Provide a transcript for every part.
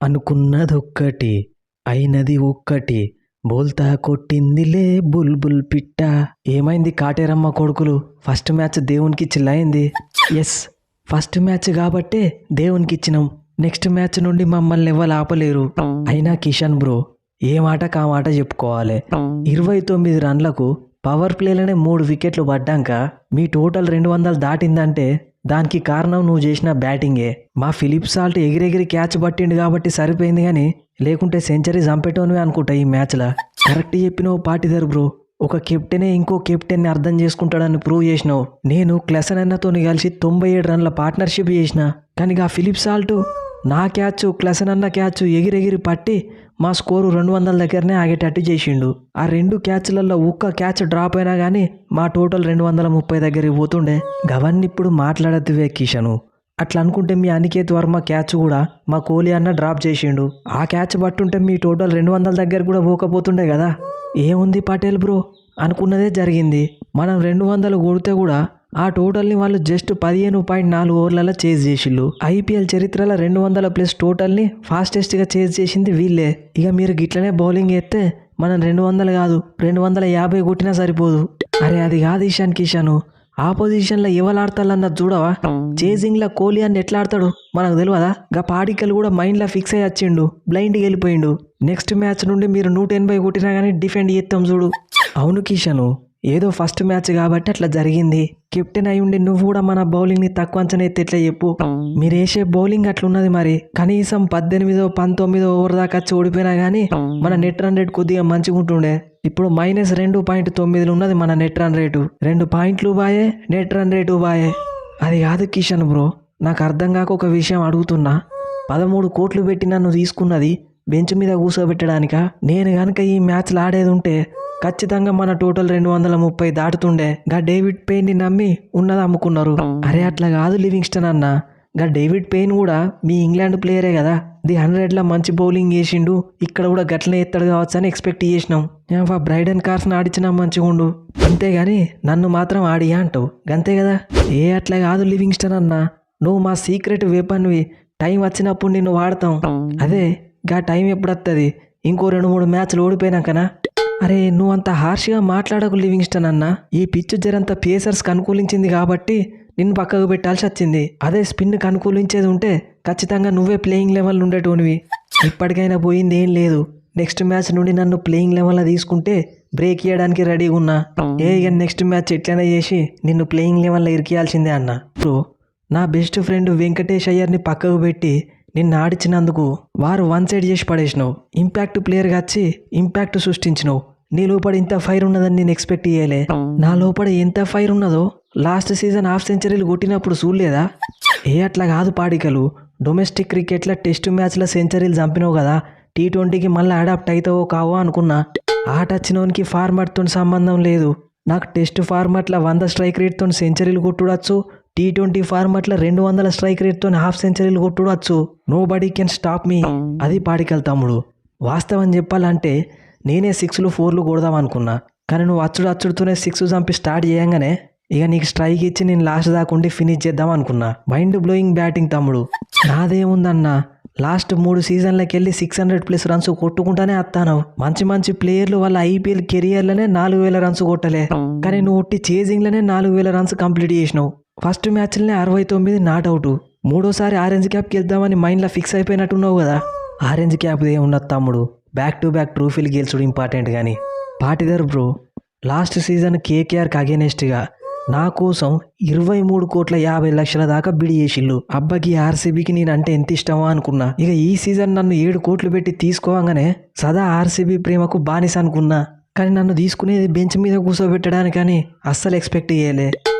అనుకున్నదొక్కటి అయినది ఒక్కటి బోల్తా కొట్టిందిలే బుల్బుల్ పిట్ట. ఏమైంది కాటేరమ్మ కొడుకులు? ఫస్ట్ మ్యాచ్ దేవునికి చిల్లయింది. ఎస్, ఫస్ట్ మ్యాచ్ కాబట్టే దేవునికి ఇచ్చినాం. నెక్స్ట్ మ్యాచ్ నుండి మమ్మల్ని ఎవరు ఆపలేరు. అయినా కిషన్ బ్రో ఏ మాట కా మాట చెప్పుకోవాలి. 29 రన్లకు పవర్ ప్లేలోనే 3 వికెట్లు పడ్డాక మీ టోటల్ 200 దాటిందంటే దానికి కారణం నువ్వు చేసిన బ్యాటింగే. మా ఫిలిప్ సాల్ట్ ఎగిరెగిరి క్యాచ్ పట్టిండు కాబట్టి సరిపోయింది, కానీ లేకుంటే సెంచరీ చంపేటోనివే అనుకుంటా ఈ మ్యాచ్లో. కరెక్ట్ చెప్పినావు పాటిదర్ బ్రో. ఒక కెప్టెనే ఇంకో కెప్టెన్ని అర్థం చేసుకుంటాడని ప్రూవ్ చేసినావు. నేను క్లెసన్ అన్నతోని కలిసి 97 రన్ల పార్ట్నర్షిప్ చేసిన, కానీ ఆ ఫిలిప్ సాల్ట్ నా క్యాచ్ క్లెసన్ అన్న క్యాచ్ ఎగిరెగిరి పట్టి మా స్కోరు 200 దగ్గరనే ఆగేటట్టు చేసిండు. ఆ 2 క్యాచ్లలో ఒక్క క్యాచ్ డ్రాప్ అయినా కానీ మా టోటల్ 230 దగ్గరికి పోతుండే. గవన్నీ ఇప్పుడు మాట్లాడద్దువే కిషను. అట్లా అనుకుంటే మీ అనికేత్ వర్మ క్యాచ్ కూడా మా కోహ్లీ అన్న డ్రాప్ చేసిండు. ఆ క్యాచ్ పట్టుంటే మీ టోటల్ 200 దగ్గర కూడా పోకపోతుండే కదా. ఏముంది పటేల్ బ్రో, అనుకున్నదే జరిగింది. మనం 200 కొడితే కూడా ఆ టోటల్ని వాళ్ళు జస్ట్ 15.4 ఓవర్లలో చేజ్ చేసిళ్ళు. ఐపీఎల్ చరిత్రలో 200+ టోటల్ని ఫాస్టెస్ట్గా చేజ్ చేసింది వీళ్ళే. ఇక మీరు గిట్లనే బౌలింగ్ వేస్తే మనం 200 కాదు 250 కొట్టినా సరిపోదు. అరే అది కాదు ఇషాన్ కిషాను, ఆపోజిషన్లో ఎవరు ఆడతారన్నది చూడవా? చేజింగ్లో కోహ్లీ అని ఎట్లా ఆడతాడు మనకు తెలియదా? గా పాడికల్ కూడా మైండ్లో ఫిక్స్ అయ్యి వచ్చిండు, బ్లైండ్కి వెళ్ళిపోయిండు. నెక్స్ట్ మ్యాచ్ నుండి మీరు 180 కొట్టినా కానీ డిఫెండ్ చేస్తాం చూడు. అవును కిషను, ఏదో ఫస్ట్ మ్యాచ్ కాబట్టి అట్లా జరిగింది. కెప్టెన్ అయి ఉండి నువ్వు కూడా మన బౌలింగ్ని తక్కువ అంచనా ఎత్తే ఎట్లా చెప్పు? మీరు వేసే బౌలింగ్ అట్లున్నది. మరి కనీసం 18-19 ఓవర్ దాకా వచ్చి ఓడిపోయినా కానీ మన నెట్ రన్ రేట్ కొద్దిగా మంచిగా ఉంటుండే. ఇప్పుడు -2.9 ఉన్నది మన నెట్ రన్ రేటు. 2 పాయింట్లు బాయే, నెట్ రన్ రేటు బాయే. అది కాదు కిషన్ బ్రో, నాకు అర్థం కాక ఒక విషయం అడుగుతున్నా. 13 కోట్లు పెట్టి నన్ను తీసుకున్నది బెంచ్ మీద కూర్చోబెట్టడానికా? నేను కనుక ఈ మ్యాచ్లు ఆడేది ఉంటే ఖచ్చితంగా మన టోటల్ 230 దాటుతుండే. గా డేవిడ్ పెయిన్ని నమ్మి ఉన్నది అమ్ముకున్నారు. అరే అట్లా కాదు లివింగ్స్టన్ అన్న, గా డేవిడ్ పెయిన్ కూడా మీ ఇంగ్లాండ్ ప్లేయరే కదా. 100లా మంచి బౌలింగ్ వేసిండు, ఇక్కడ కూడా గట్లనే ఎత్తాడు కావచ్చు అని ఎక్స్పెక్ట్ చేసినాం. బ్రైడన్ కార్స్ని ఆడిచ్చినా మంచిగా ఉండు, అంతేగాని నన్ను మాత్రం ఆడియా అంటావు గంతే కదా. ఏ అట్లా కాదు లివింగ్స్టన్ అన్న, నువ్వు మా సీక్రెట్ వెపన్వి. టైం వచ్చినప్పుడు నిన్ను వాడతాం. అదే గా టైం ఎప్పుడు వస్తుంది? ఇంకో 2-3 మ్యాచ్లు ఓడిపోయినాకనా? అరే నువ్వు అంత హార్ష్గా మాట్లాడకు లివింగ్స్టన్ అన్న. ఈ పిచ్ జరంత పేసర్స్కి అనుకూలించింది కాబట్టి నిన్ను పక్కకు పెట్టాల్సి వచ్చింది. అదే స్పిన్కి అనుకూలించేది ఉంటే ఖచ్చితంగా నువ్వే ప్లేయింగ్ లెవెల్ ఉండేటోనివి. ఇప్పటికైనా పోయింది ఏం లేదు. నెక్స్ట్ మ్యాచ్ నుండి నన్ను ప్లేయింగ్ లెవెల్లో తీసుకుంటే బ్రేక్ ఇవ్వడానికి రెడీగా ఉన్నా. ఇక నెక్స్ట్ మ్యాచ్ ఎట్లైనా చేసి నిన్ను ప్లేయింగ్ లెవెల్లో ఇరికియాల్సిందే అన్న. ఇప్పుడు నా బెస్ట్ ఫ్రెండ్ వెంకటేష్ అయ్యర్ని పక్కకు పెట్టి నిన్ను ఆడిచ్చినందుకు వారు 1 సైడ్ చేసి పడేసినావు. ఇంపాక్ట్ ప్లేయర్గా వచ్చి ఇంపాక్ట్ సృష్టించినావు. నీ లోపల ఇంత ఫైర్ ఉన్నదని నేను ఎక్స్పెక్ట్ చేయలే. నా లోపల ఎంత ఫైర్ ఉన్నదో లాస్ట్ సీజన్ హాఫ్ సెంచరీలు కొట్టినప్పుడు చూడలేదా? ఏ అట్లా కాదు పాడికలు, డొమెస్టిక్ క్రికెట్లో టెస్ట్ మ్యాచ్లో సెంచరీలు చంపినావు కదా, T20కి మళ్ళీ అడాప్ట్ అవుతావో కావో అనుకున్నా. ఆట వచ్చినోనికి ఫార్మాట్తో సంబంధం లేదు. నాకు టెస్ట్ ఫార్మాట్లో 100 స్ట్రైక్ రేట్తో సెంచరీలు కొట్టుడచ్చు, T20 ఫార్మాట్లో 200 స్ట్రైక్ రేట్తో హాఫ్ సెంచరీలు కొట్టుడచ్చు. Nobody can stop me. అది పాడికల్ తమ్ముడు. వాస్తవం చెప్పాలంటే నేనే 6లు 4లు కొడదాం అనుకున్నా, కానీ నువ్వు అచ్చుడుతోనే 6 చంపి స్టార్ట్ చేయంగానే ఇక నీకు స్ట్రైక్ ఇచ్చి నేను లాస్ట్ దాకుండి ఫినిష్ చేద్దాం అనుకున్నా. మైండ్ బ్లోయింగ్ బ్యాటింగ్ తమ్ముడు. నాదేముందన్నా, లాస్ట్ 3 సీజన్లకి వెళ్ళి 600+ రన్స్ కొట్టుకుంటానే వస్తాను. మంచి మంచి ప్లేయర్లు వాళ్ళ ఐపీఎల్ కెరియర్లోనే 4000 రన్స్ కొట్టలే, కానీ నువ్వు ఉట్టి చేజింగ్లోనే 4000 రన్స్ కంప్లీట్ చేసినావు. ఫస్ట్ మ్యాచ్లోనే 69 నాట్అవుట్. మూడోసారి ఆరెంజ్ క్యాప్కి వెళ్దామని మైండ్లో ఫిక్స్ అయిపోయినట్టున్నావు కదా. ఆరెంజ్ క్యాప్ ఏమున్నది తమ్ముడు, బ్యాక్ టు బ్యాక్ ట్రోఫీలు గెలుచుడు ఇంపార్టెంట్. కానీ పాటిదర్ బ్రో, లాస్ట్ సీజన్ కేకేఆర్కి అగేనెస్ట్గా నా కోసం 23,50,00,000 దాకా బిడి చేసిళ్ళు. అబ్బాకి ఆర్సీబీకి నేనంటే ఎంత ఇష్టమో అనుకున్నా. ఇక ఈ సీజన్ నన్ను 7 కోట్లు పెట్టి తీసుకోగానే సదా ఆర్సీబీ ప్రేమకు బానిస అనుకున్నా, కానీ నన్ను తీసుకునేది బెంచ్ మీద కూర్చోబెట్టడానికని అస్సలు ఎక్స్పెక్ట్ చేయలే.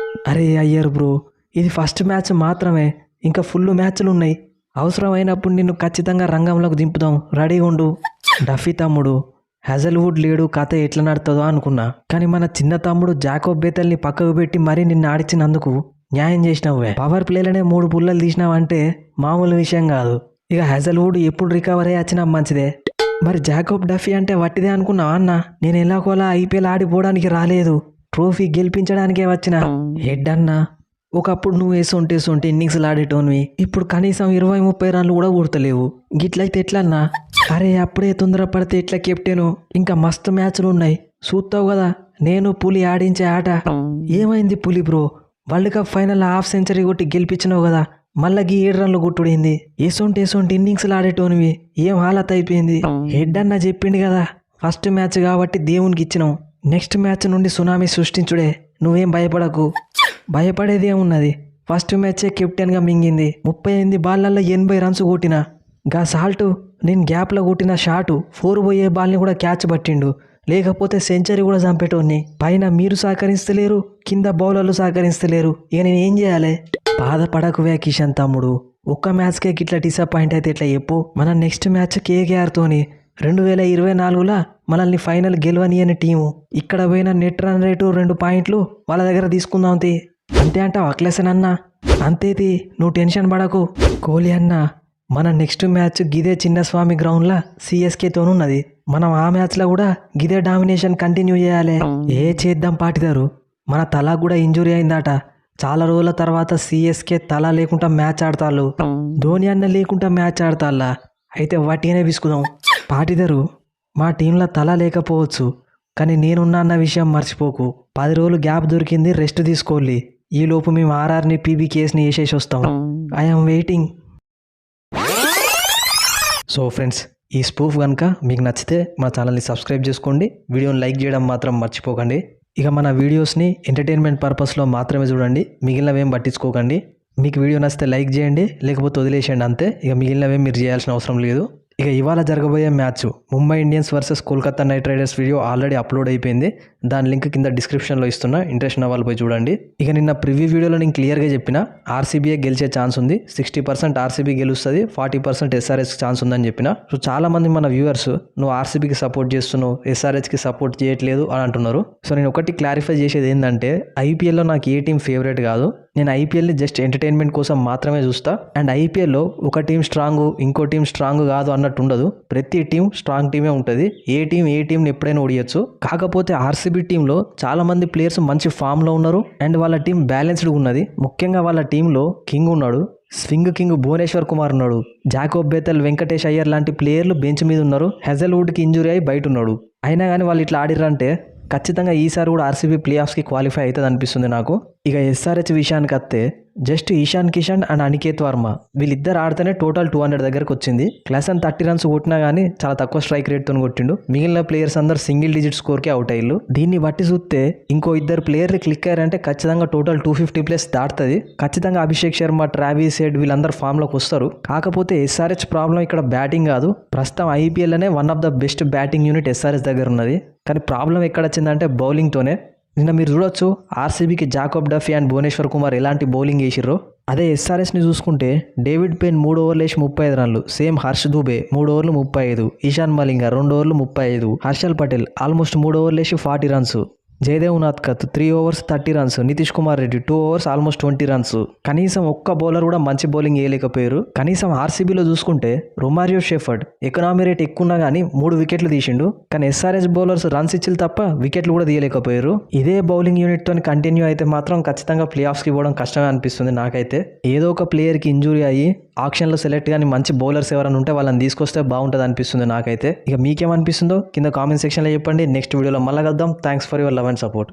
అరే అయ్యర్ బ్రో, ఇది ఫస్ట్ మ్యాచ్ మాత్రమే, ఇంకా ఫుల్ మ్యాచ్లు ఉన్నాయి. అవసరమైనప్పుడు నిన్ను ఖచ్చితంగా రంగంలోకి దింపుదాం, రెడీగా ఉండు. డఫీ తమ్ముడు, హెజల్వుడ్ లేడు, కథ ఎట్లా నడుతుందో అనుకున్నా, కానీ మన చిన్న తమ్ముడు జాకోబ్ బేతల్ని పక్కకు పెట్టి మరీ నిన్ను ఆడిచ్చినందుకు న్యాయం చేసినావే. పవర్ ప్లేలోనే 3 పుల్లలు తీసినావంటే మామూలు విషయం కాదు. ఇక హెజల్వుడ్ ఎప్పుడు రికవర్ అయ్యి వచ్చినా మంచిదే. మరి జాకోబ్ డఫీ అంటే వట్టిదే అనుకున్నావా అన్న? నేను ఎలాగోలా ఐపీఎల్ ఆడిపోవడానికి రాలేదు, ట్రోఫీ గెలిపించడానికే వచ్చిన. హెడ్ అన్నా, ఒకప్పుడు నువ్వు వేసుంటే ఇన్నింగ్స్లు ఆడేటోనివి ఇప్పుడు కనీసం 20-30 రన్లు కూడా కొడతలేవు. గిట్లయితే ఎట్లన్నా? అరే అప్పుడే తొందరపడితే ఎట్లా కెప్టెను? ఇంకా మస్తు మ్యాచ్లు ఉన్నాయి చూస్తావు కదా. నేను పులి ఆడించే ఆట. ఏమైంది పులి bro? World cup final half century కొట్టి గెలిపించినావు కదా, మళ్ళీ 7 రన్లు కొట్టుడైంది. ఏసొంటి ఇన్నింగ్స్లు ఆడేటోనివి ఏం హాలత్ అయిపోయింది? హెడ్ అన్న చెప్పిండు కదా ఫస్ట్ మ్యాచ్ కాబట్టి దేవునికి ఇచ్చినాం, నెక్స్ట్ మ్యాచ్ నుండి సునామీ సృష్టించుడే. నువ్వేం భయపడకు. భయపడేది ఏమున్నది? ఫస్ట్ మ్యాచే కెప్టెన్గా మింగింది. 38 బాళ్ళల్లో 80 రన్స్ కొట్టిన. గా సాల్ట్ నేను గ్యాప్లో కొట్టిన షాటు 4 పోయే బాల్ని కూడా క్యాచ్ పట్టిండు. లేకపోతే సెంచరీ కూడా చంపేటోన్ని. పైన మీరు సహకరిస్తలేరు, కింద బౌలర్లు సహకరిస్తలేరు. ఇక నేను ఏం చేయాలి? బాధపడకువే కిషన్ తమ్ముడు. ఒక్క మ్యాచ్కే గిట్లా డిసప్పాయింట్ అయితే ఎట్లా చెప్పు? మన నెక్స్ట్ మ్యాచ్ కేకేఆర్తోని 2024లా మనల్ని ఫైనల్ గెలవని టీము. ఇక్కడ పోయిన నెట్ రన్ రేటు 2 పాయింట్లు వాళ్ళ దగ్గర తీసుకుందాం తి. అంతే అంటావు అఖిలేశన్ అన్న? అంతేది, నువ్వు టెన్షన్ పడకు. కోహ్లీ అన్న మన నెక్స్ట్ మ్యాచ్ గిదే చిన్నస్వామి గ్రౌండ్లా సిఎస్కేతోనున్నది. మనం ఆ మ్యాచ్లో కూడా గిదే డామినేషన్ కంటిన్యూ చేయాలి. ఏ చేద్దాం పాటిదారు, మన తల కూడా ఇంజురీ అయిందట. చాలా రోజుల తర్వాత సిఎస్కే తల లేకుండా మ్యాచ్ ఆడతాళ్ళు. ధోని అన్న లేకుండా మ్యాచ్ ఆడతాళ్ళ. అయితే వాటినే విసుకుదాం. పాటిదరు మా టీంలో తల లేకపోవచ్చు, కానీ నేనున్నా అన్న విషయం మర్చిపోకు. 10 రోజులు గ్యాప్ దొరికింది, రెస్ట్ తీసుకోవాలి. ఈలోపు మేము ఆర్ఆర్ని పీబీకేఎస్ని వేసేసి వస్తాం. I'm waiting. సో ఫ్రెండ్స్, ఈ స్పూఫ్ కనుక మీకు నచ్చితే మా ఛానల్ని సబ్స్క్రైబ్ చేసుకోండి, వీడియోని లైక్ చేయడం మాత్రం మర్చిపోకండి. ఇక మన వీడియోస్ని ఎంటర్టైన్మెంట్ పర్పస్లో మాత్రమే చూడండి, మిగిలినవేం పట్టించుకోకండి. మీకు వీడియో నచ్చితే లైక్ చేయండి, లేకపోతే వదిలేసేయండి అంతే. ఇక మిగిలినవేం మీరు చేయాల్సిన అవసరం లేదు. ఇక ఇవాళ జరగబోయే match Mumbai Indians versus Kolkata night riders video already upload అయిపోయింది. దాని లింక్ కింద డిస్క్రిప్షన్లో ఇస్తున్నా, ఇంట్రెస్ట్ ఉన్న వాళ్ళు పోయి చూడండి. ఇక నిన్న ప్రివ్యూ వీడియోలో నేను క్లియర్గా చెప్పిన ఆర్సీబీఏ గెలిచే ఛాన్స్ ఉంది. 60% ఆర్సీబీ గెలుస్తుంది, 40% ఎస్ఆర్హెచ్ ఛాన్స్ ఉందని చెప్పిన. సో చాలామంది మన వ్యూవర్స్ నువ్వు ఆర్సీబీకి సపోర్ట్ చేస్తున్నావు, ఎస్ఆర్హెచ్కి సపోర్ట్ చేయట్లేదు అని అంటున్నారు. సో నేను ఒకటి క్లారిఫై చేసేది ఏంటంటే, ఐపీఎల్లో నాకు ఏ టీం ఫేవరెట్ కాదు. నేను ఐపీఎల్ని జస్ట్ ఎంటర్టైన్మెంట్ కోసం మాత్రమే చూస్తా. అండ్ ఐపీఎల్లో ఒక టీం స్ట్రాంగ్, ఇంకో టీం స్ట్రాంగ్ కాదు అన్నట్టు ఉండదు. ప్రతి టీం స్ట్రాంగ్ టీమే ఉంటుంది. ఏ టీంని ఎప్పుడైనా ఓడియచ్చు. కాకపోతే ఆర్సీబీ టీంలో చాలా మంది ప్లేయర్స్ మంచి ఫామ్లో ఉన్నారు అండ్ వాళ్ళ టీం బ్యాలెన్స్డ్ ఉన్నది. ముఖ్యంగా వాళ్ళ టీంలో కింగ్ ఉన్నాడు, స్వింగ్ కింగ్ భువనేశ్వర్ కుమార్ ఉన్నాడు, జాకోబ్ బేతల్, వెంకటేష్ అయ్యర్ లాంటి ప్లేయర్లు బెంచ్ మీద ఉన్నారు. హెజల్వుడ్కి ఇంజురీ అయి బయట ఉన్నాడు. అయినా కానీ వాళ్ళు ఇట్లా ఆడిర్రంటే ఖచ్చితంగా ఈసారి కూడా ఆర్సీబీ ప్లే ఆఫ్స్కి క్వాలిఫై అవుతుంది అనిపిస్తుంది నాకు. ఇక ఎస్ఆర్హెచ్ విషయానికి వస్తే జస్ట్ ఇషాన్ కిషన్ అండ్ అనికేత్ వర్మ వీళ్ళిద్దరు ఆడితేనే టోటల్ 200 దగ్గరకు వచ్చింది. క్లాసన్ 30 రన్స్ కొట్టినా కానీ చాలా తక్కువ స్ట్రైక్ రేట్తో కొట్టిండు. మిగిలిన ప్లేయర్స్ అందరు సింగిల్ డిజిట్ స్కోర్కే అవుట్ అయ్యారు. దీన్ని బట్టి చూస్తే ఇంకో 2 ప్లేయర్లు క్లిక్ అయ్యారంటే ఖచ్చితంగా టోటల్ 250+ దాటుతుంది. ఖచ్చితంగా అభిషేక్ శర్మ, ట్రావిస్ హెడ్ వీళ్ళందరూ ఫామ్లోకి వస్తారు. కాకపోతే ఎస్ఆర్హెచ్ ప్రాబ్లం ఇక్కడ బ్యాటింగ్ కాదు. ప్రస్తుతం ఐపీఎల్లోనే one of the best batting unit SRH దగ్గర ఉన్నది. కానీ ప్రాబ్లం ఎక్కడ వచ్చిందంటే బౌలింగ్తోనే. నిన్న మీరు చూడొచ్చు ఆర్సీబీకి Jacob Duffy and Bhuvneshwar Kumar ఎలాంటి బౌలింగ్ వేసిర్రో. అదే ఎస్ఆర్హెచ్ని చూసుకుంటే డేవిడ్ పెన్ 3 ఓవర్లు వేసి 35 రన్లు, సేమ్ హర్ష్ దూబే 3 ఓవర్లు 35, ఇషాన్ మలింగ 2 ఓవర్లు 35, హర్షల్ పటేల్ ఆల్మోస్ట్ 3 ఓవర్లు వేసి 40 runs, Jaydev Unadkat 3 overs 30 runs, Nitish Kumar Reddy 2 overs almost 20 runs. కనీసం ఒక్క బౌలర్ కూడా మంచి బౌలింగ్ వేయలేకపోయారు. కనీసం ఆర్సీబీలో చూసుకుంటే రొమారియో షెఫర్డ్ ఎకనామీ రేట్ ఎక్కువ ఉన్నా కానీ 3 వికెట్లు తీసిండు. కానీ ఎస్ఆర్హెచ్ బౌలర్స్ రన్స్ ఇచ్చిలు తప్ప వికెట్లు కూడా తీయలేకపోయారు. ఇదే బౌలింగ్ యూనిట్ తో కంటిన్యూ అయితే మాత్రం ఖచ్చితంగా ప్లే ఆఫ్స్కి పోవడం కష్టమే అనిపిస్తుంది నాకైతే. ఏదో ఒక ప్లేయర్కి ఇంజురీ అయ్యి ఆక్షన్లో సెలెక్ట్ కానీ మంచి బౌలర్స్ ఎవరైనా ఉంటే వాళ్ళని తీసుకొస్తే బాగుంటుంది అనిపిస్తుంది నాకైతే. ఇక మీకేమనిపిస్తుందో కింద కామెంట్ సెక్షన్లో చెప్పండి. నెక్స్ట్ వీడియోలో మళ్ళీ కలుద్దాం. Thanks for your love and support.